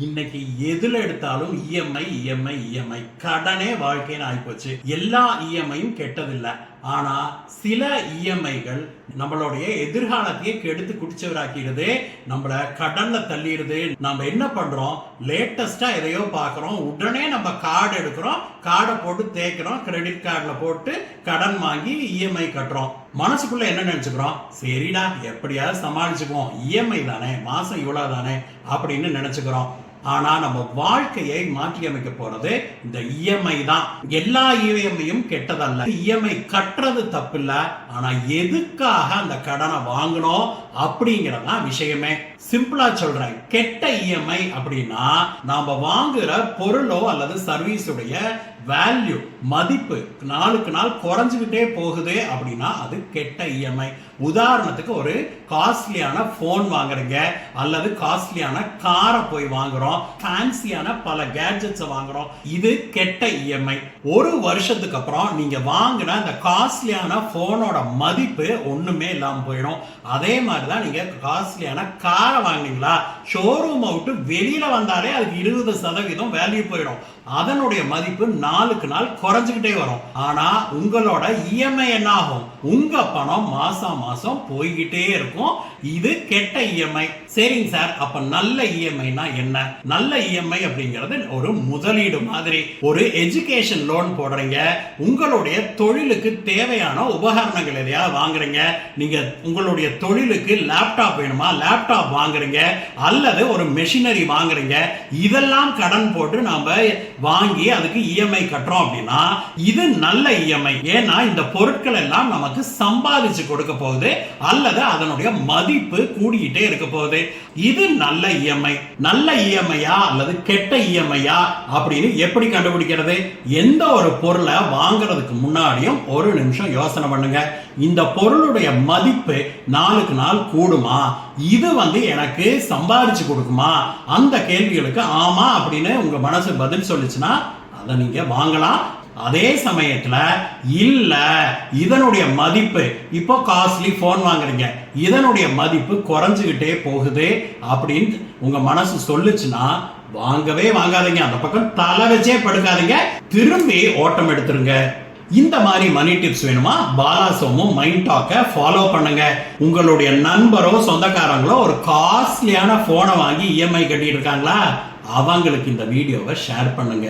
இன்னைக்கு எதுல எடுத்தாலும் இஎம்ஐ கடனே வாழ்க்கைன்னு ஆயிப்போச்சு. எல்லா இஎம்ஐயும் கெட்டதில்லை. ஆனா சில இஎம்ஐகள் நம்மளுடைய எதிர்காலத்தையே கெடுத்து குடிச்சவராக்கிடுது, நம்மள கடன்ல தள்ளிடுது. நம்ம என்ன பண்றோம், லேட்டஸ்டா எதையோ பாக்குறோம், உடனே நம்ம கார்டு எடுக்கிறோம், கார்டை போட்டு தேய்க்கிறோம், கிரெடிட் கார்டுல போட்டு கடன் வாங்கி இஎம்ஐ கட்டுறோம். மனசுக்குள்ள என்ன நினைச்சுக்கிறோம், சரிடா எப்படியாவது சமாளிச்சுக்குவோம், இஎம்ஐ தானே, மாசம் இவ்வளவு தானே அப்படின்னு நினைச்சுக்கிறோம். ஆனா நம்ம வாழ்க்கையை மாற்றி அமைக்க போறது இந்த இஎம்ஐ தான். எல்லா இஎம்ஐயும் கெட்டதல்ல, இஎம்ஐ கட்டுறது தப்பு இல்ல, ஆனா எதுக்காக அந்த கடனை வாங்கணும் அப்படிங்கறதான் விஷயமே. சிம்பிளா சொல்றேன், கெட்ட இஎம்ஐ அப்படின்னா நாம வாங்குற பொருளோ அல்லது சர்வீஸ் உடைய வேல்யூ மதிப்பு நாளுக்கு நாள் குறைஞ்சுக்கிட்டே போகுது அப்படின்னா அது கெட்ட இஎம்ஐ. உதாரணத்துக்கு ஒரு காஸ்ட்லியான போன் வாங்குறீங்க அல்லது காஸ்ட்லியான காரை போய் வாங்குறோம், ஃபேன்சியான பல கேட்ஜெட்ஸ் வாங்குறோம், இது கெட்ட இஎம்ஐ. ஒரு வருஷத்துக்கு அப்புறம் நீங்க வாங்கின அந்த காஸ்ட்லியான போனோட மதிப்பு ஒண்ணுமே இல்லாம போயிடும். அதே மாதிரிதான் நீங்க காஸ்ட்லியான காரை வாங்கினீங்களா, ஷோரூம் விட்டு வெளியில வந்தாலே அதுக்கு 20% வேல்யூ போயிடும், அதனுடைய மதிப்பு நாளுக்கு நாள் குறைஞ்சுக்கிட்டே வரும். ஆனா உங்களோட இஎம்ஐ என்ன ஆகும், உங்க பணம் மாசம் மாசம் போய்கிட்டே இருக்கும். இது கெட்ட இஎம்ஐ. சரிங்க சார், அப்ப நல்ல இஎம்ஐனா என்ன? நல்ல இஎம்ஐ அப்படிங்கிறது ஒரு முதலீடு மாதிரி. ஒரு எஜுகேஷன் லோன் போடுறீங்க, உங்களுடைய தொழிலுக்கு தேவையான உபகரணங்கள் எதையா வாங்குறீங்க, நீங்க உங்களுடைய தொழிலுக்கு லேப்டாப் வேணுமா, லேப்டாப் வாங்குறீங்க, அல்லது ஒரு மெஷினரி வாங்குறீங்க, இதெல்லாம் கடன் போட்டு நாம வாங்கி அதுக்கு இஎம்ஐ கட்டுறோம் அப்படின்னா இது நல்ல இஎம்ஐ. ஏன்னா இந்த பொருட்கள் எல்லாம் நமக்கு சம்பாதிச்சு கொடுக்க போகுது அல்லது அதனுடைய மதிப்பு கூடிக்கிட்டே இருக்க போகுது. இது நல்ல இஎம்ஐ. நல்ல இஎம்ஐயா அல்லது கெட்ட இஎம்ஐயா அப்படின்னு எப்படி கண்டுபிடிக்கிறது? எந்த ஒரு பொருளை வாங்குறதுக்கு முன்னாடியும் ஒரு நிமிஷம் யோசனை பண்ணுங்க, இந்த பொருளுடைய மதிப்பு நாளுக்கு நாள் கூடுமா, இது எனக்கு சம்பாதிச்சு கொடுக்குமா? அந்த கேள்விகளுக்கு ஆமா அப்படின்னு உங்க மனசு பதில் சொல்லுச்சுன்னா அதை நீங்க வாங்கலாம். அதே சமயத்துல இல்ல இதனுடைய மதிப்பு, இப்போ காஸ்ட்லி போன் வாங்குறீங்க, இதனுடைய மதிப்பு குறைஞ்சுகிட்டே போகுது அப்படின்னு உங்க மனசு சொல்லுச்சுன்னா வாங்கவே வாங்காதீங்க, அந்த பக்கம் தலை வச்சே படுக்காதீங்க, திரும்பி ஓட்டம் எடுத்துருங்க. இந்த மாதிரி மணி டிப்ஸ் வேணுமா, பாலாசோமு மைண்ட் டாக்கை ஃபாலோ பண்ணுங்க. உங்களுடைய நண்பரோ சொந்தக்காரங்களோ ஒரு காஸ்ட்லியான போனை வாங்கி இஎம்ஐ கட்டிட்டு இருக்காங்களா, அவங்களுக்கு இந்த வீடியோவை ஷேர் பண்ணுங்க.